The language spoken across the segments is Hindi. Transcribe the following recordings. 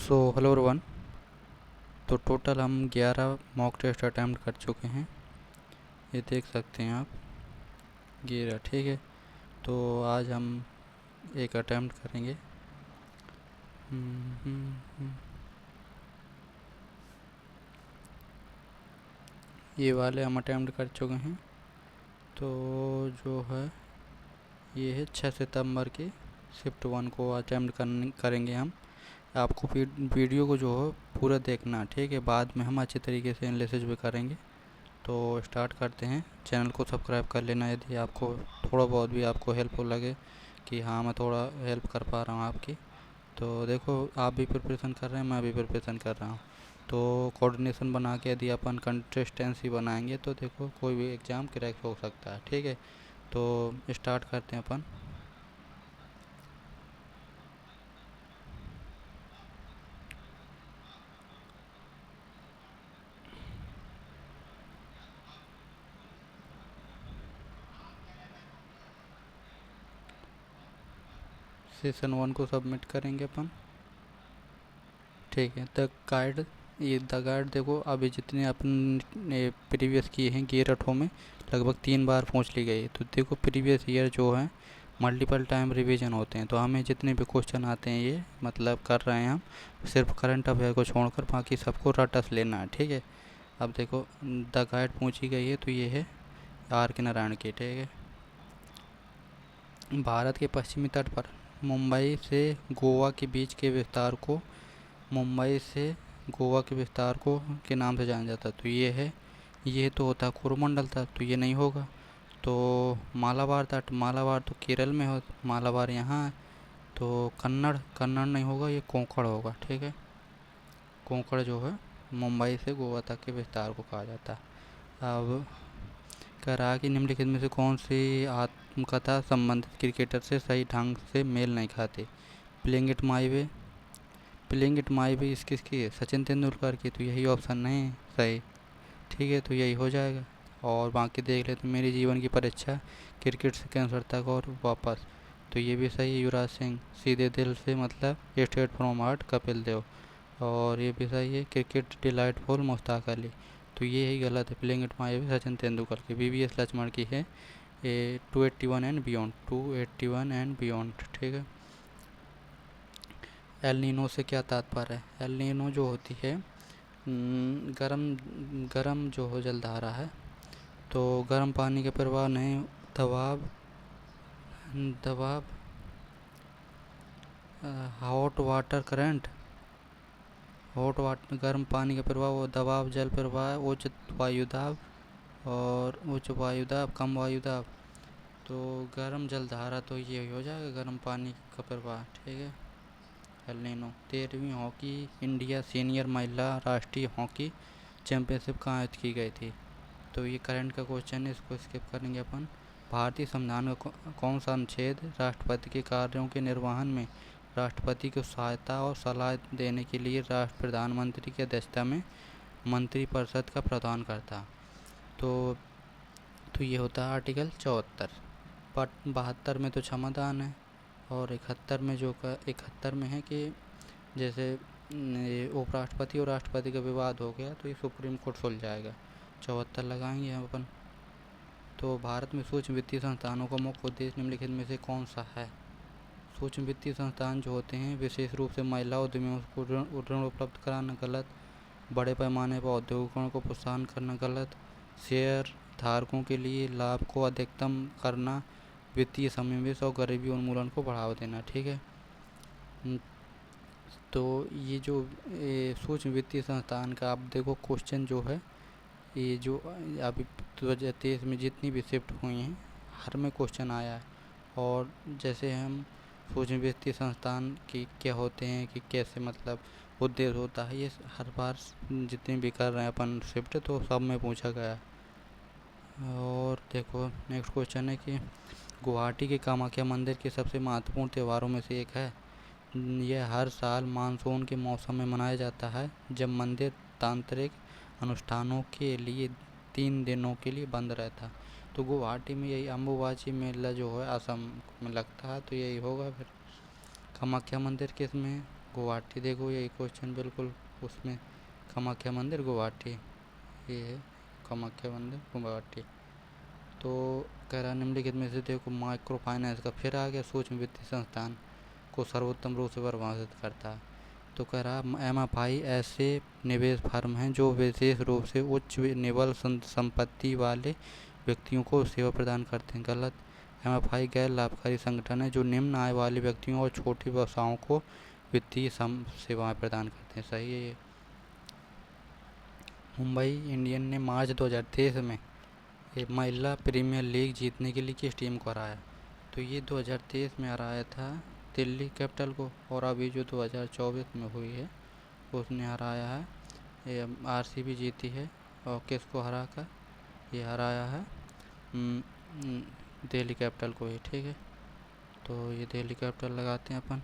So hello everyone. तो टोटल हम 11 मॉक टेस्ट अटैम्प्ट कर चुके हैं, ये देख सकते हैं आप 11। ठीक है, तो आज हम एक अटैम्प्ट करेंगे। हम्म, हम्म, हम्म। ये वाले हम अटैम्प्ट कर चुके हैं। तो जो है ये है 6 सितंबर की शिफ्ट 1 को अटैम्प्ट करेंगे हम। आपको वीडियो को जो है पूरा देखना है, ठीक है। बाद में हम अच्छे तरीके से एनालिसिस भी करेंगे। तो स्टार्ट करते हैं। चैनल को सब्सक्राइब कर लेना यदि आपको थोड़ा बहुत भी आपको हेल्पफुल लगे कि हाँ मैं थोड़ा हेल्प कर पा रहा हूँ आपकी। तो देखो, आप भी प्रिपरेशन कर रहे हैं, मैं भी प्रिपरेशन कर रहा हूँ। तो कोऑर्डिनेशन बना के यदि अपन कंसिस्टेंसी बनाएंगे तो देखो कोई भी एग्ज़ाम क्रैक हो सकता है, ठीक है। तो स्टार्ट करते हैं अपन। सेशन 1 को सबमिट करेंगे अपन, ठीक है। द गाइड, ये द गाइड देखो अभी जितने अपन ने प्रीवियस किए हैं गेरठों में लगभग 3 बार पूछ ली गई। तो देखो प्रीवियस ईयर जो है मल्टीपल टाइम रिवीजन होते हैं, तो हमें जितने भी क्वेश्चन आते हैं ये मतलब कर रहे हैं हम, सिर्फ करंट अफेयर को छोड़कर बाकी सबको रटस लेना है, ठीक है। अब देखो द गाइड पूछी गई है, तो ये है आर के नारायण की, ठीक है। भारत के पश्चिमी तट पर मुंबई से गोवा के बीच के विस्तार को मुंबई से गोवा के विस्तार को के नाम से जाना जाता है। तो ये है, ये तो होता है कोरोमंडल था, तो ये नहीं होगा। तो मालाबार तट, मालाबार तो केरल में हो, मालाबार यहाँ है। तो कन्नड़, कन्नड़ नहीं होगा, ये कोंकण होगा, ठीक है। कोंकण जो है मुंबई से गोवा तक के विस्तार को कहा जाता है। अब कह रहा है कि निम्नलिखित में से कौन सी आत्मकथा संबंधित क्रिकेटर से सही ढंग से मेल नहीं खाती। Playing it my way, playing it my way इस किसकी है, सचिन तेंदुलकर की, तो यही ऑप्शन नहीं है सही, ठीक है। तो यही हो जाएगा। और बाकी देख लेते, मेरे जीवन की परीक्षा, क्रिकेट से कैंसर तक और वापस, तो ये भी सही है युवराज सिंह, सीधे दिल से मतलब straight from heart Kapil Dev, और ये भी सही है क्रिकेट डिलाइटफुल मुश्ताक अली, तो ये ही गलत है। प्लेइंग इट माई वे सचिन तेंदुलकर की, वीवीएस लक्ष्मण की है ये 281 एंड बियॉन्ड, 281 एंड बियॉन्ड, ठीक है। एल नीनो से क्या तात्पर्य है, एल नीनो जो होती है गरम, गरम जो हो जलधारा है, तो गर्म पानी के प्रवाह नहीं, दबाव, दबाव, hot water current, hot water गर्म पानी का प्रवाह, वो दबाव जल प्रवाह, उच्च वायुदाब, और उच्च वायुदाब कम वायुदाब, तो गर्म जलधारा, तो ये हो जाएगा गर्म पानी का प्रवाह, ठीक है। El Nino. 13वीं हॉकी इंडिया सीनियर महिला राष्ट्रीय हॉकी चैंपियनशिप कहाँ आयोजित की गई थी, तो ये करंट का क्वेश्चन है, इसको स्किप करेंगे अपन। भारतीय संविधान का कौन सा अनुच्छेद राष्ट्रपति के कार्यों के निर्वहन में राष्ट्रपति को सहायता और सलाह देने के लिए राष्ट्र प्रधानमंत्री की अध्यक्षता में मंत्रिपरिषद का प्रावधान करता। तो तो ये होता है आर्टिकल 74। 72 में तो क्षमादान है, और 71 में जो 71 में है कि जैसे उपराष्ट्रपति और राष्ट्रपति का विवाद हो गया तो ये सुप्रीम कोर्ट सुलझ जाएगा। 74 लगाएंगे हम अपन। तो भारत में सूक्ष्म वित्तीय संस्थानों का मुख्य उद्देश्य निम्नलिखित में से कौन सा है। सूक्ष्म वित्तीय संस्थान जो होते हैं विशेष रूप से महिला उद्यमियों को ऋण उपलब्ध कराना गलत, बड़े पैमाने पर औद्योगिकरण को प्रोत्साहन करना गलत, शेयर धारकों के लिए लाभ को अधिकतम करना, वित्तीय समावेश और गरीबी उन्मूलन को बढ़ावा देना, ठीक है। तो ये जो सूक्ष्म वित्तीय संस्थान का आप देखो क्वेश्चन जो है, ये जो अभी 2023 में जितनी भी शिफ्ट हुई हैं हर में क्वेश्चन आया है। और जैसे हम सूक्ष्म वित्तीय संस्थान की क्या होते हैं कि कैसे मतलब उद्देश्य होता है, ये हर बार जितने भी कर रहे हैं अपन शिफ्ट तो सब में पूछा गया है। और देखो नेक्स्ट क्वेश्चन है कि गुवाहाटी के कामाख्या मंदिर के सबसे महत्वपूर्ण त्योहारों में से एक है। यह हर साल मानसून के मौसम में मनाया जाता है जब मंदिर तांत्रिक अनुष्ठानों के लिए 3 दिनों के लिए बंद रहता। तो गुवाहाटी में यही अम्बुबाची मेला जो है असम में लगता है, तो यही होगा फिर। कामाख्या मंदिर किस में, गुवाहाटी, देखो ये क्वेश्चन बिल्कुल उसमें, कामाख्या मंदिर गुवाहाटी, ये है कामाख्या मंदिर गुवाहाटी। तो कह रहा निम्नलिखित में से देखो माइक्रो फाइनेंस का फिर आ गया, सूक्ष्म वित्तीय संस्थान को सर्वोत्तम रूप से परिभाषित करता है। तो कह रहा MFI ऐसे निवेश फर्म हैं जो विशेष रूप से उच्च निवल संपत्ति वाले व्यक्तियों को सेवा प्रदान करते हैं। गलत। MFI गैर लाभकारी संगठन है जो निम्न आय वाले व्यक्तियों और छोटे व्यवसायों को वित्तीय सेवाएं प्रदान करते हैं। सही है ये। मुंबई इंडियन ने मार्च 2023 में एक महिला प्रीमियर लीग जीतने के लिए किस टीम को हराया? तो ये 2023 में हराया था दिल्ली कैपिटल को, और अभी जो 2024 में हुई है उसने हराया है, ये RCB जीती है। और किसको हरा कर? ये हराया है दिल्ली कैपिटल को ही। ठीक है, तो ये दिल्ली कैपिटल लगाते हैं अपन।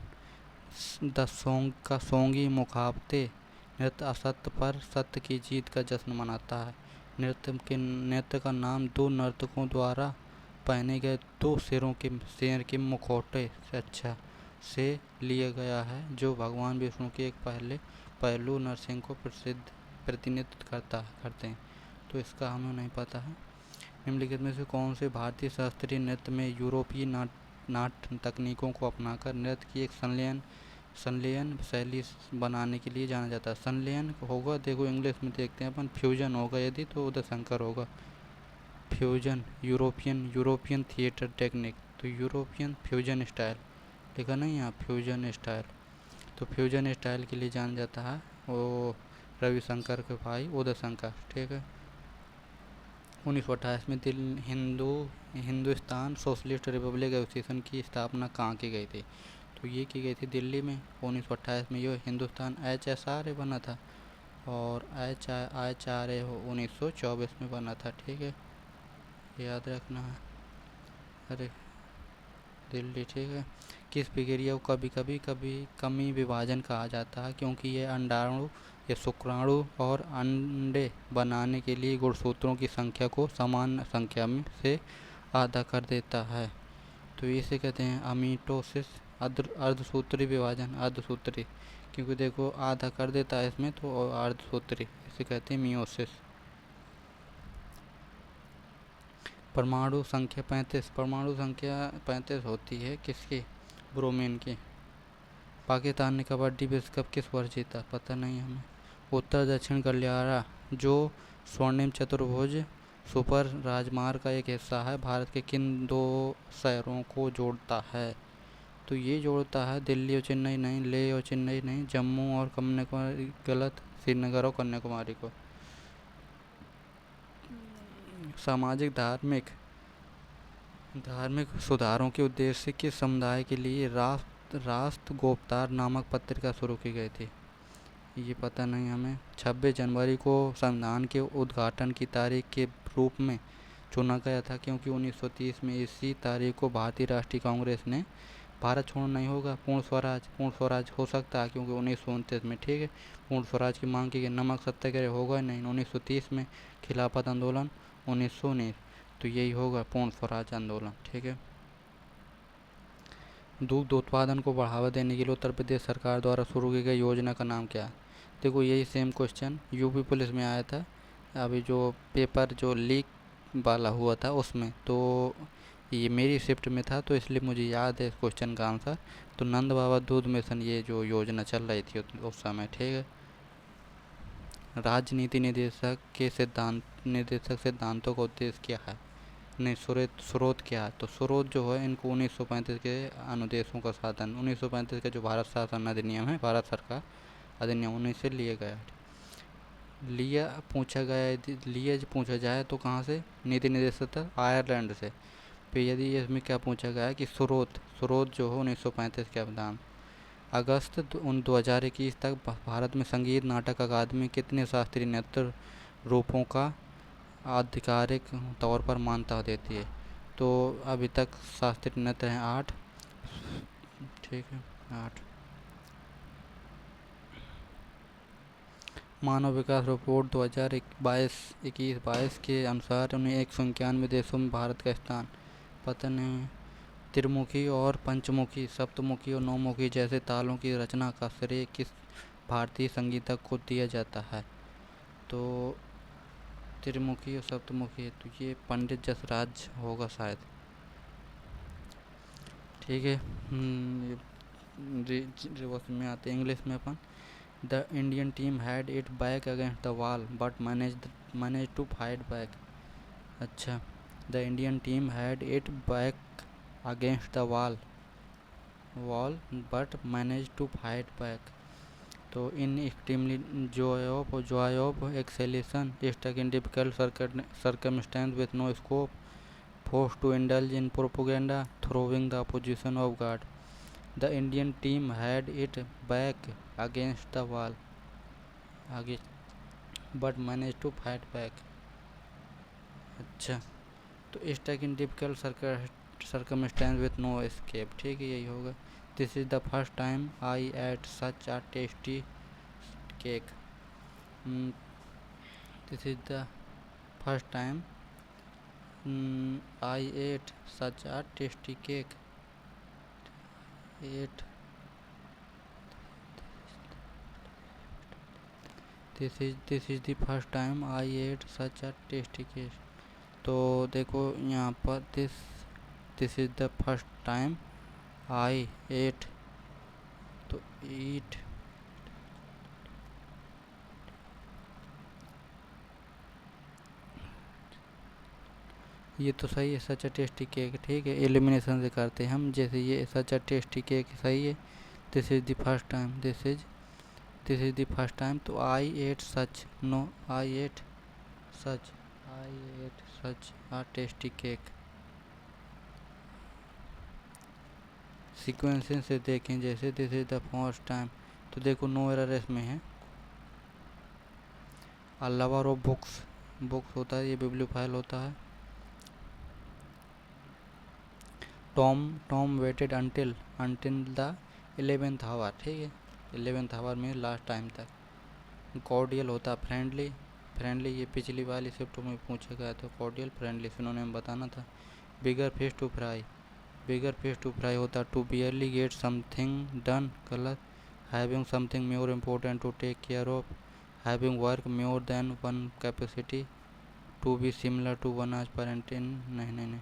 द सोंग का सोंगी मुखाबते नृत्य असत्य पर सत्य की जीत का जश्न मनाता है। नृत्य का नाम दो नर्तकों द्वारा पहने गए दो शेर के मुखौटे से लिया गया है, जो भगवान विष्णु के एक पहलू नरसिंह को प्रतिनिधित्व करते हैं। तो इसका हमें नहीं पता है। निम्नलिखित में से कौन से भारतीय शास्त्रीय नृत्य में यूरोपीय नाट्य तकनीकों को अपनाकर नृत्य की एक संलयन शैली बनाने के लिए जाना जाता है? संलयन होगा, देखो इंग्लिश में देखते हैं अपन, फ्यूजन होगा यदि, तो उदय शंकर होगा। फ्यूजन, यूरोपियन थिएटर टेक्निक, तो यूरोपियन फ्यूजन स्टाइल लिखा नहीं यहाँ, फ्यूजन स्टाइल। तो फ्यूजन स्टाइल के लिए जाना जाता है वो रविशंकर के भाई उदय शंकर। ठीक है। 1928 में हिंदुस्तान सोशलिस्ट रिपब्लिक एसोसिएशन की स्थापना कहाँ की गई थी? तो ये की गई थी दिल्ली में। 1928 में ये हिंदुस्तान HSRA बना था, और HRA 1924 में बना था। ठीक है, याद रखना है। अरे दिल्ली। ठीक है। किस प्रक्रिया को कभी कमी विभाजन कहा जाता है, क्योंकि यह अंडाणु या शुक्राणु और अंडे बनाने के लिए गुणसूत्रों की संख्या को समान संख्या में से आधा कर देता है। तो इसे कहते हैं अमीटोसिस, अर्धसूत्री विभाजन, अर्धसूत्री, क्योंकि देखो आधा कर देता है इसमें, तो अर्धसूत्री, इसे कहते हैं मियोसिस। परमाणु संख्या 35 होती है किसकी? ब्रोमीन की। पाकिस्तान ने कबड्डी विश्व कप किस वर्ष जीता? पता नहीं हमें। उत्तर दक्षिण गलियारा जो स्वर्णिम चतुर्भुज सुपर राजमार्ग का एक हिस्सा है, भारत के किन दो शहरों को जोड़ता है? तो ये जोड़ता है दिल्ली और चेन्नई नहीं, लेह और चेन्नई नहीं, जम्मू और कन्याकुमारी। गलत, श्रीनगर और कन्याकुमारी को। सामाजिक धार्मिक सुधारों के उद्देश्य से किस समुदाय के लिए राष्ट्र गोपतार नामक पत्रिका शुरू की गई थी? ये पता नहीं हमें। 26 जनवरी को संविधान के उद्घाटन की तारीख के रूप में चुना गया था, क्योंकि 1930 में इसी तारीख को भारतीय राष्ट्रीय कांग्रेस ने, भारत छोड़ो नहीं होगा, पूर्ण स्वराज हो सकता है, क्योंकि 1929 में, ठीक है, पूर्ण स्वराज की मांग की गई। नमक सत्याग्रह होगा नहीं 1930 में, खिलाफत आंदोलन 1919, तो यही होगा पूर्ण स्वराज आंदोलन। ठीक है। दुग्ध उत्पादन को बढ़ावा देने के लिए उत्तर प्रदेश सरकार द्वारा शुरू की गई योजना का नाम क्या है? देखो यही सेम क्वेश्चन यूपी पुलिस में आया था, अभी जो पेपर जो लीक वाला हुआ था उसमें, तो ये मेरी शिफ्ट में था, तो इसलिए मुझे याद है इस क्वेश्चन का आंसर। तो नंद बाबा दूध मिशन, ये जो योजना चल रही थी उस समय। ठीक है। राजनीति निर्देशक सिद्धांतों का उद्देश्य क्या है? नहीं, स्रोत क्या है? तो स्रोत जो है इनको 1935 के अनुदेशों का साधन, 1935 का जो भारत शासन अधिनियम है, भारत सरकार अधिनियम, उन्हीं से लिया गया है। लिया पूछा जाए तो कहाँ से? नीति निर्देशक आयरलैंड से। फिर यदि इसमें क्या पूछा गया है कि स्रोत जो हो 1935 के अवधान। अगस्त 2021 तक भारत में संगीत नाटक अकादमी कितने शास्त्रीय नृत्य रूपों का आधिकारिक तौर पर मान्यता देती है? तो अभी तक शास्त्रीय नृत्य हैं 8। ठीक है, 8। मानव विकास रिपोर्ट 2021-22 के अनुसार उन्हें 191 देशों में भारत का स्थान, पता नहीं। त्रिमुखी और पंचमुखी, सप्तमुखी और नौमुखी जैसे तालों की रचना का श्रेय किस भारतीय संगीतज्ञ को दिया जाता है? तो त्रिमुखी और सप्तमुखी है तो ये पंडित जसराज होगा शायद। ठीक है। रिवर्स में आते इंग्लिश में अपन। The Indian team had it back against the wall but manage to fight back. अच्छा, the Indian team had it back against the wall but manage to fight back. तो in extremely joy of exhalation, stuck in difficult circumstance with no scope, forced to indulge in propaganda, throwing the opposition off guard. The Indian team had it back against the wall, but managed to fight back. अच्छा, तो stuck in difficult circumstance with no escape, ठीक है, यही होगा। This is the first time I ate such a tasty cake. This is the first time I ate such a tasty cake. This is the first time I ate such a tasty cake. तो देखो यहाँ पर this is the first time I ate, तो eat ये तो सही है, सच अ टेस्टी केक, ठीक है, एलिमिनेशन से करते हैं हम। जैसे ये सच अ टेस्टी केक सही है, this is the first time, this is the first time, तो I ate such, no I ate such a tasty cake. Sequencing से देखें, जैसे this is the first time, तो देखो नो एरर इसमें है। अ लवर ऑफ बुक्स होता है, ये बिब्लियोफाइल होता है। Tom waited until the 11th hour, ठीक है, 11th आवर में लास्ट टाइम तक। कॉर्डियल होता है फ्रेंडली ये पिछली वाली शिफ्ट में पूछा गया था, कॉर्डियल फ्रेंडली सिनोनिम बताना था। बिगर फिश टू फ्राई होता to barely get something done, गलत। Having something more important to take care of, having work more than one capacity, to be similar to one as parent in, नहीं,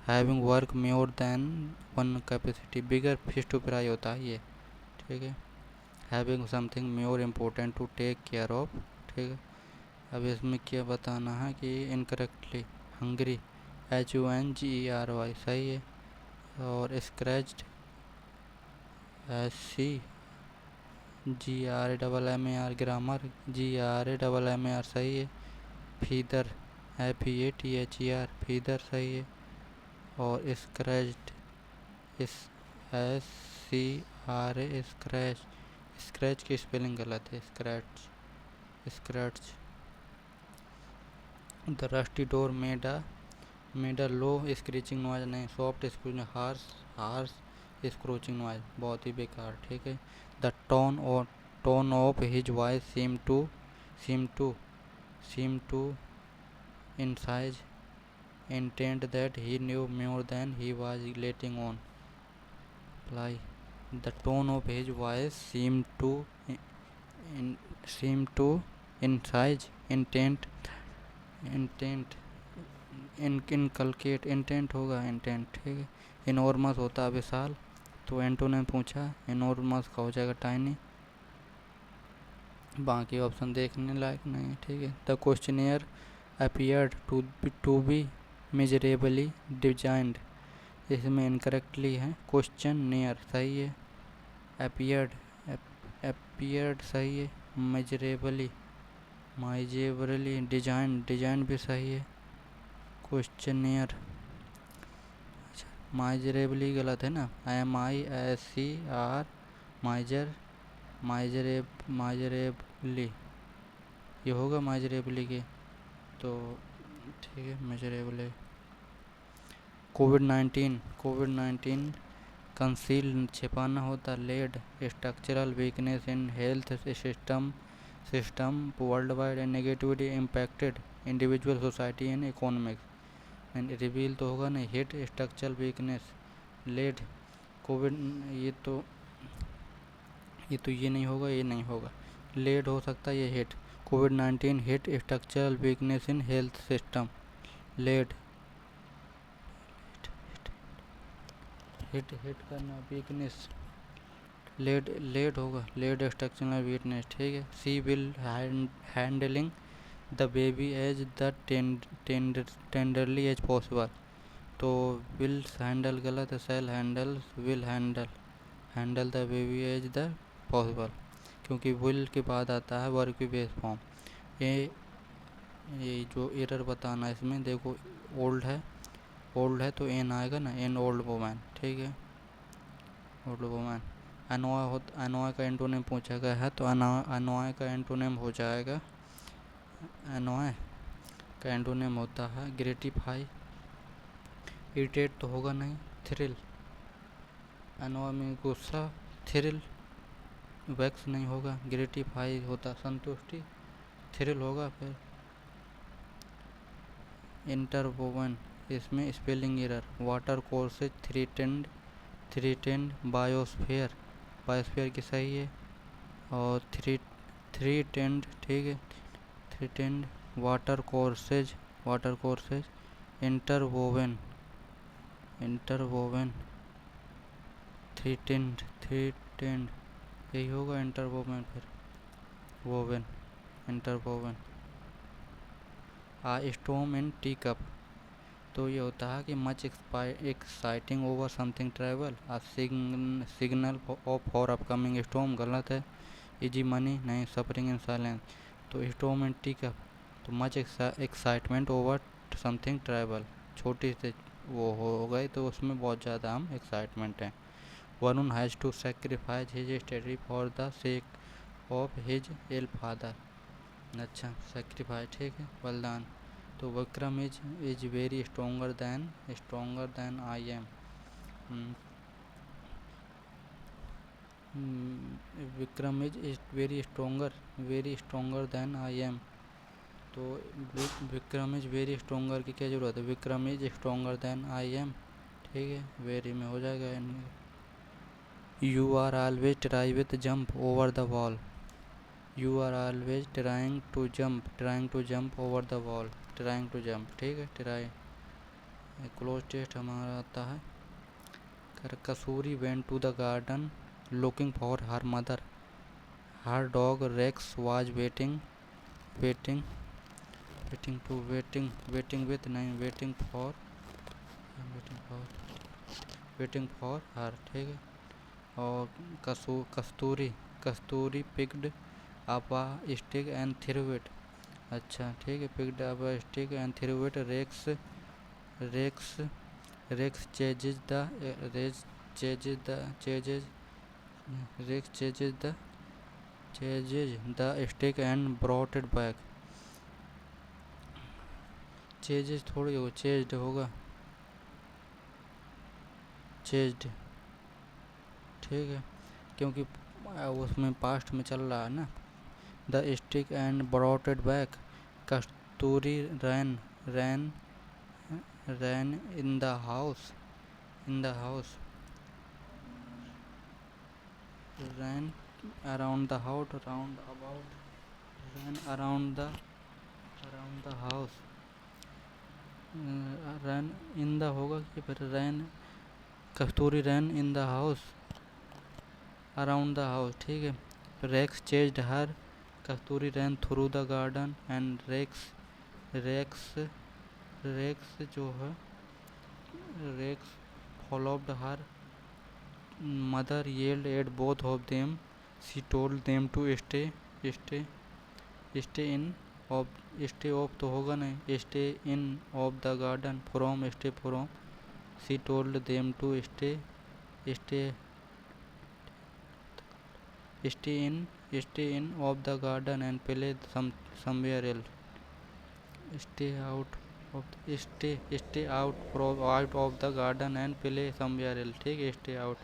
having work more than one capacity, bigger fish to fry होता है ये, ठीक है। Having something more important to take care of, ठीक है। अब इसमें क्या बताना है कि इनकरेक्टली, हंग्री HUNGERY सही है, और स्क्रैच्ड SCGRAMMAR ग्रामर GRAMMAR सही है। फीदर FEATHER फीदर सही है, और स्क्रैच्ड SCRA स्क्रैच की स्पेलिंग गलत है, scratch. The rusty door made a low screeching noise, नहीं, soft screeching, harsh scorching noise, बहुत ही बेकार, ठीक है। The tone of his voice seem to incise intent that he knew more than he was letting on ply. The tone of his voice seem to incise intent inculcate, intent होगा इंटेंट, ठीक है। इनॉर्मस होता है विशाल, तो एंटो ने पूछा, इनॉर्मस का हो जाएगा टाइनी। बाकी ऑप्शन देखने लायक नहीं, ठीक है। The questionnaire appeared to be miserably designed, इसमें इनकरेक्टली है, क्वेश्चन नियर सही है, अपीयर्ड सही है, मिजरेबली डिजाइन भी सही है, क्वेश्चनियर, अच्छा माइजरेबली गलत है ना, MISCR माइजरेबली ये होगा माइजरेबली के, तो ठीक है मेजरेबली। कोविड-19 कंसील छिपाना होता, led structural weakness in health system world wide and negativity impacted individual society and economics, and reveal तो होगा नहीं, hit structural weakness led COVID, ये नहीं होगा, ये नहीं होगा। लेड हो सकता है, ये हिट। कोविड-19 hit structural weakness in health system. Led hit hit करना, वीकनेस, लेड लेड होगा, लेड स्ट्रक्चरल वीकनेस, ठीक है। She will handling the baby as the tenderly as possible. तो विल हैंडल गलत है, sell handle, will handle the baby as the possible, क्योंकि विल के बाद आता है वर्ब की बेस फॉर्म। ये जो एरर बताना है इसमें, देखो ओल्ड है तो एन आएगा ना, एन ओल्ड वुमन, ठीक है, ओल्ड वुमन। अनोआ का एंटोनिम पूछा गया है, तो अनोआ का एंटोनिम हो जाएगा, अनोआ का एंटोनिम होता है ग्रेटिफाई। इरिटेट तो होगा नहीं, थ्रिल, अनोआ में गुस्सा, थ्रिल, वैक्स नहीं होगा, ग्रेटिफाई होता संतुष्टि, थ्रिल होगा। फिर इंटरवोवन, इसमें spelling error, water courses three tend biosphere की सही है, और थ्री टेंड, ठीक है, three tend water courses interwoven three tend यही होगा इंटरवोवन, फिर वोवन, इंटरवोवन। स्टॉर्म इन टी कप, तो ये होता है कि much exciting over something travel, signal for upcoming storm, गलत है। इजी मनी नहीं, सफरिंग इन साइलेंस। तो स्टॉर्म इन टी कप, तो much excitement over something travel, छोटी से वो हो गई तो उसमें बहुत ज़्यादा हम एक्साइटमेंट हैं। Varun has to sacrifice his study for the sake of his ill father. अच्छा, सेक्रीफाइस, ठीक है, बलिदान। तो Vikram is very stronger than I am. Vikram is very stronger than I am. तो विक्रम इज वेरी स्ट्रोंगर की क्या ज़रूरत है, Vikram is stronger than I am, ठीक है, वेरी में हो जाएगा। You are always try with jump over the wall, you are always trying to jump over the wall, trying to jump, ठीक है, ट्राई। क्लोज टेस्ट हमारा आता है। Kasuri went to the garden looking for her mother, her dog Rex was waiting with नहीं, वेटिंग फॉर हर, ठीक है। और Kasturi picked up a stick and threw it, अच्छा, ठीक है, picked up a stick and threw it, Rex chases the stick and brought it back. Chases थोड़ी हो, चेज्ड होगा, चेज्ड, ठीक है, क्योंकि उसमें पास्ट में चल रहा है ना। The stick and brought it back, Kasturi ran in the house ran around the house, ran around the house, ran in the होगा कि फिर ran, Kasturi ran in the house, around the house, ठीक है। Rex chased her, Kasturi ran through the garden, and Rex जो है, Rex followed her mother yelled at both of them, she told them to stay off तो होगा नहीं, stay in of the garden, from, she told them to stay in of the garden and play somewhere else, stay out of the garden and play somewhere else, ठीक है, स्टे आउट।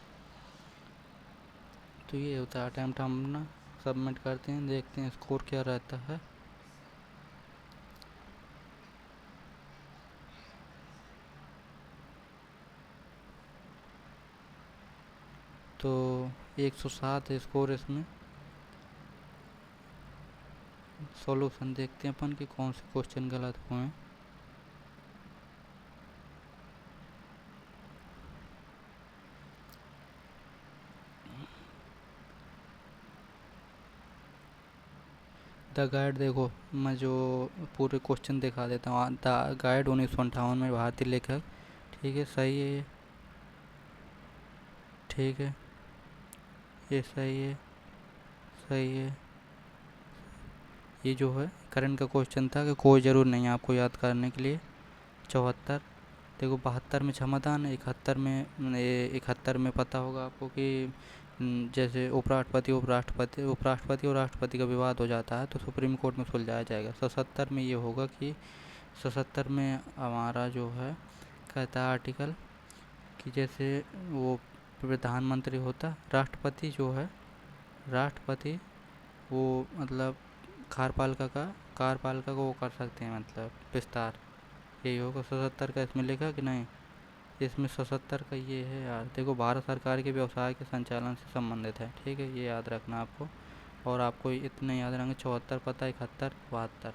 तो ये होता है अटेम्प्ट, हम ना सबमिट करते हैं, देखते हैं स्कोर क्या रहता है। तो 107 है स्कोर इसमें। सॉल्यूशन देखते हैं अपन कि कौन से क्वेश्चन गलत हुए हैं। द गाइड देखो, मैं जो पूरे क्वेश्चन दिखा देता हूँ। द गाइड 1958 में, भारतीय लेखक। ठीक है, सही है ये। ठीक है, ये सही है। सही है। ये जो है करंट का क्वेश्चन था कि कोई ज़रूर नहीं है आपको याद करने के लिए। 74। देखो 72 में क्षमतान है, 71 में 71 में पता होगा आपको कि जैसे उपराष्ट्रपति और राष्ट्रपति का विवाद हो जाता है तो सुप्रीम कोर्ट में सुलझाया जाएगा। 77 में ये होगा कि 77 में हमारा जो है कहता है आर्टिकल कि जैसे वो प्रधानमंत्री होता, राष्ट्रपति वो मतलब कार्यपालिका को वो कर सकते हैं, मतलब विस्तार। यही होगा 77 का इसमें लिखा कि नहीं। इसमें 77 का ये है यार, देखो भारत सरकार के व्यवसाय के संचालन से संबंधित है। ठीक है, ये याद रखना आपको। और आपको इतने याद रहेंगे, 74 पता, 71, 72।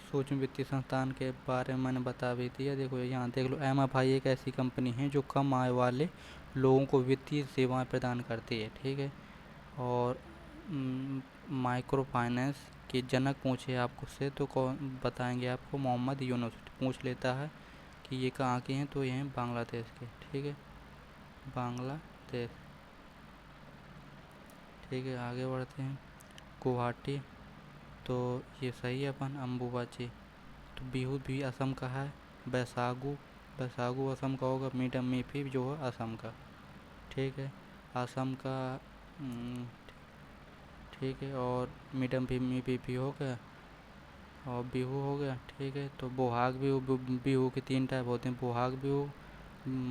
सूक्ष्म वित्तीय संस्थान के बारे में मैंने बता भी दिया। देखो यहाँ देख लो, MFI एक ऐसी कंपनी है जो कम आय वाले लोगों को वित्तीय सेवाएं प्रदान करती है। ठीक है, और माइक्रो फाइनेंस के जनक पूछे आपको से तो कौन बताएंगे आपको, मोहम्मद यूनुस पूछ लेता है कि ये कहाँ के हैं, तो ये हैं बांग्लादेश के। ठीक है, बांग्लादेश। ठीक है, आगे बढ़ते हैं। गुवाहाटी, तो ये सही है अपन। अम्बुबाची, तो बिहू भी असम का है। बैसागु, बैसागु असम का होगा। मीडम मीफी जो है असम का। ठीक है, असम का। ठीक है, और मीडम मीफी हो गया और बिहू हो गया। ठीक है, तो बोहाग बिहू, बिहू के 3 टाइप होते हैं, बोहाग बिहू,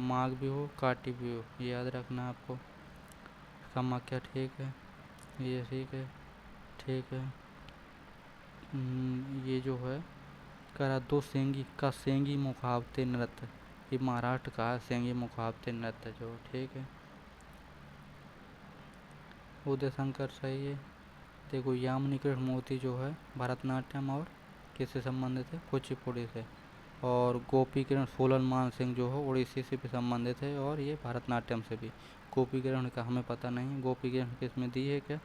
माघ बिहू, काटी बिहू, ये याद रखना आपको। कामाख्या, ठीक है, ये ठीक है। ठीक है, ये जो है करा दो सेंगी का सेंगी मुखावते नृत्य, ये महाराष्ट्र का है सेंगी मुखावते नृत्य जो। ठीक है, उदय शंकर सही है। देखो यामिनी कृष्णमूर्ति जो है भरतनाट्यम और किससे संबंधित है, कुचिपुड़ी से। और गोपी किरण सोलन मान सिंह जो है उड़ीसी से भी संबंधित है और ये भरतनाट्यम से भी। गोपी किरण का हमें पता नहीं, गोपी किरण किसमें दी है क्या।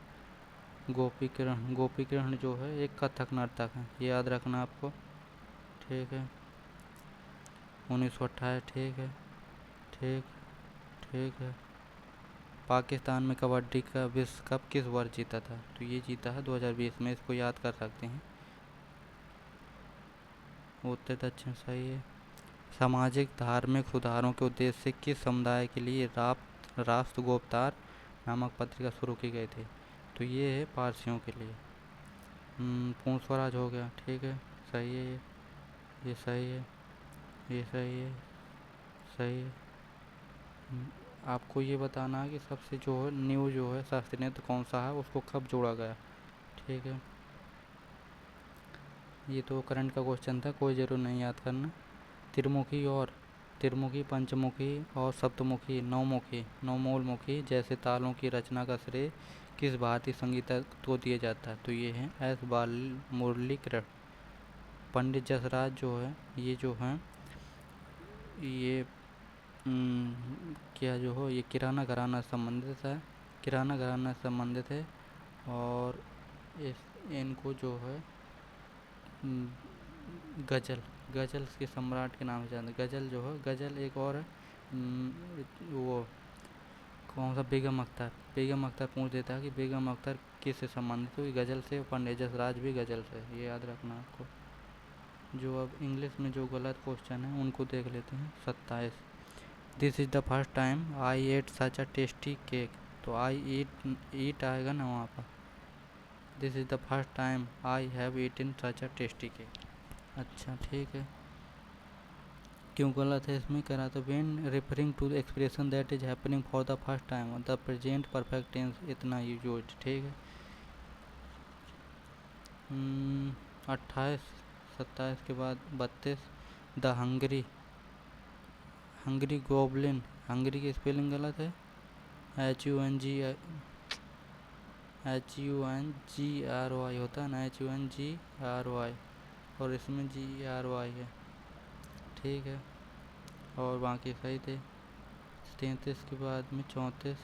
गोपी किरण जो है एक कथक नर्तक है, ये याद रखना आपको। ठीक है, 1928। ठीक है। ठीक। ठीक है, पाकिस्तान में कबड्डी का विश्व कप किस वर्ष जीता था, तो ये जीता है 2020 में, इसको याद कर सकते हैं। उत्तर दक्षिण सही है। सामाजिक धार्मिक सुधारों के उद्देश्य से किस समुदाय के लिए राष्ट्रगोपतार नामक पत्रिका शुरू की गई थी, तो ये है पारसियों के लिए। पूर्ण स्वराज हो गया। ठीक है, सही है ये सही है। ये सही है। सही है। आपको ये बताना है कि सबसे जो है न्यू जो है शास्त्रीय नृत्य कौन सा है, उसको कब जोड़ा गया। ठीक है, ये तो करंट का क्वेश्चन था, कोई ज़रूर नहीं याद करना। त्रिमुखी, पंचमुखी और सप्तमुखी, नौमूलमुखी जैसे तालों की रचना का श्रेय किस भारतीय संगीतज्ञ को दिया जाता है, तो ये हैं एस बाल मुरलीकृष्ण। पंडित जसराज जो है ये जो हैं ये क्या जो हो, ये किराना घराना संबंधित है। किराना घराना संबंधित है। और इनको जो है गज़ल, गज़ल के सम्राट के नाम से जानते। गज़ल जो है, गज़ल एक और है वो कौन सा, बेगम अख्तर पूछ देता है कि बेगम अख्तर किससे संबंधित हुई, गज़ल से। पंडित जसराज भी गज़ल से, ये याद रखना आपको। जो अब इंग्लिश में जो गलत क्वेश्चन है उनको देख लेते हैं। 27, this is the first time I ate such a tasty cake, तो आई ईट आएगा ना वहाँ पर। This is the first time I have eaten such a tasty cake. अच्छा, ठीक है, क्यों गलत है इसमें करा, तो when referring to the expression that is happening for the first time, the present perfect tense इतना यूज। ठीक है, 28। 27 के बाद 32, the Hungary Hungary goblin Hungary की स्पेलिंग गलत है, HUNGRY होता है ना, HUNGRY, और इसमें GRY है। ठीक है, और बाकी सही थे। 33 के बाद में 34,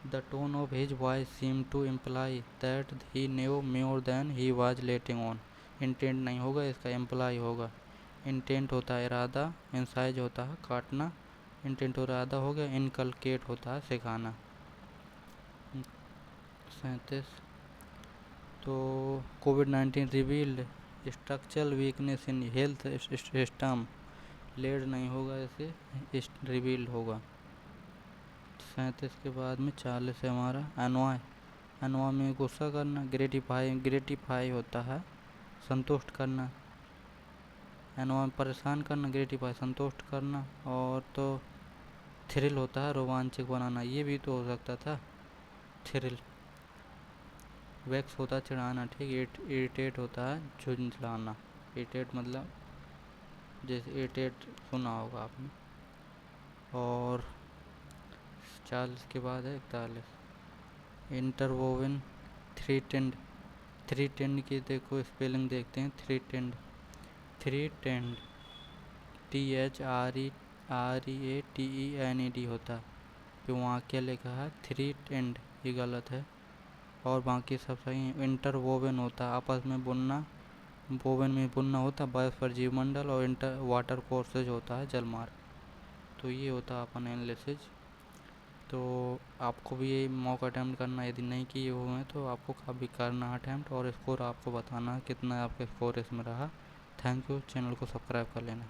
the tone of his voice seem to imply that he knew more than he was letting on. Intent नहीं होगा इसका, इम्प्लाई होगा। इंटेंट होता है इरादा, इंसाइज होता है काटना, इंटेंट और इरादा हो गया। इनकलकेट होता है सिखाना। 37, तो कोविड-19 revealed structural weakness in health system, led नहीं होगा, इसे रिवील्ड होगा। 37 के बाद में 40 है हमारा एनवाय। एनवाय में गुस्सा करना, ग्रेटिफाई होता है संतुष्ट करना। एनवाय में परेशान करना, ग्रेटिफाई संतुष्ट करना। और तो थ्रिल होता है रोमांचक बनाना, ये भी तो हो सकता था थ्रिल। वैक्स होता है चिढ़ाना, ठीक। इरिटेट होता है झुंझलाना। इरिटेट मतलब जैसे इरिटेट सुना होगा आपने। और 40 के बाद है 41, इंटरवोवन थ्री टेंड की देखो स्पेलिंग देखते हैं। थ्री टेंड THREATENED होता है, फिर वहाँ क्या लिखा है थ्री टेंड, ये गलत है। और बाकी सब सही है। इंटरवोवन होता है आपस में बुनना, वोवन में बुनना होता है बायोस्फीयर जीवमंडल, और इंटर वाटर कोर्सेज होता है जलमार्ग। तो ये होता है अपन एनालिसिस। तो आपको भी ये मॉक अटैम्प्ट करना, यदि नहीं किए हुए हैं तो आपको कभी करना अटैम्प्ट, और स्कोर आपको बताना कितना आपका स्कोर इसमें रहा। थैंक यू, चैनल को सब्सक्राइब कर लेना।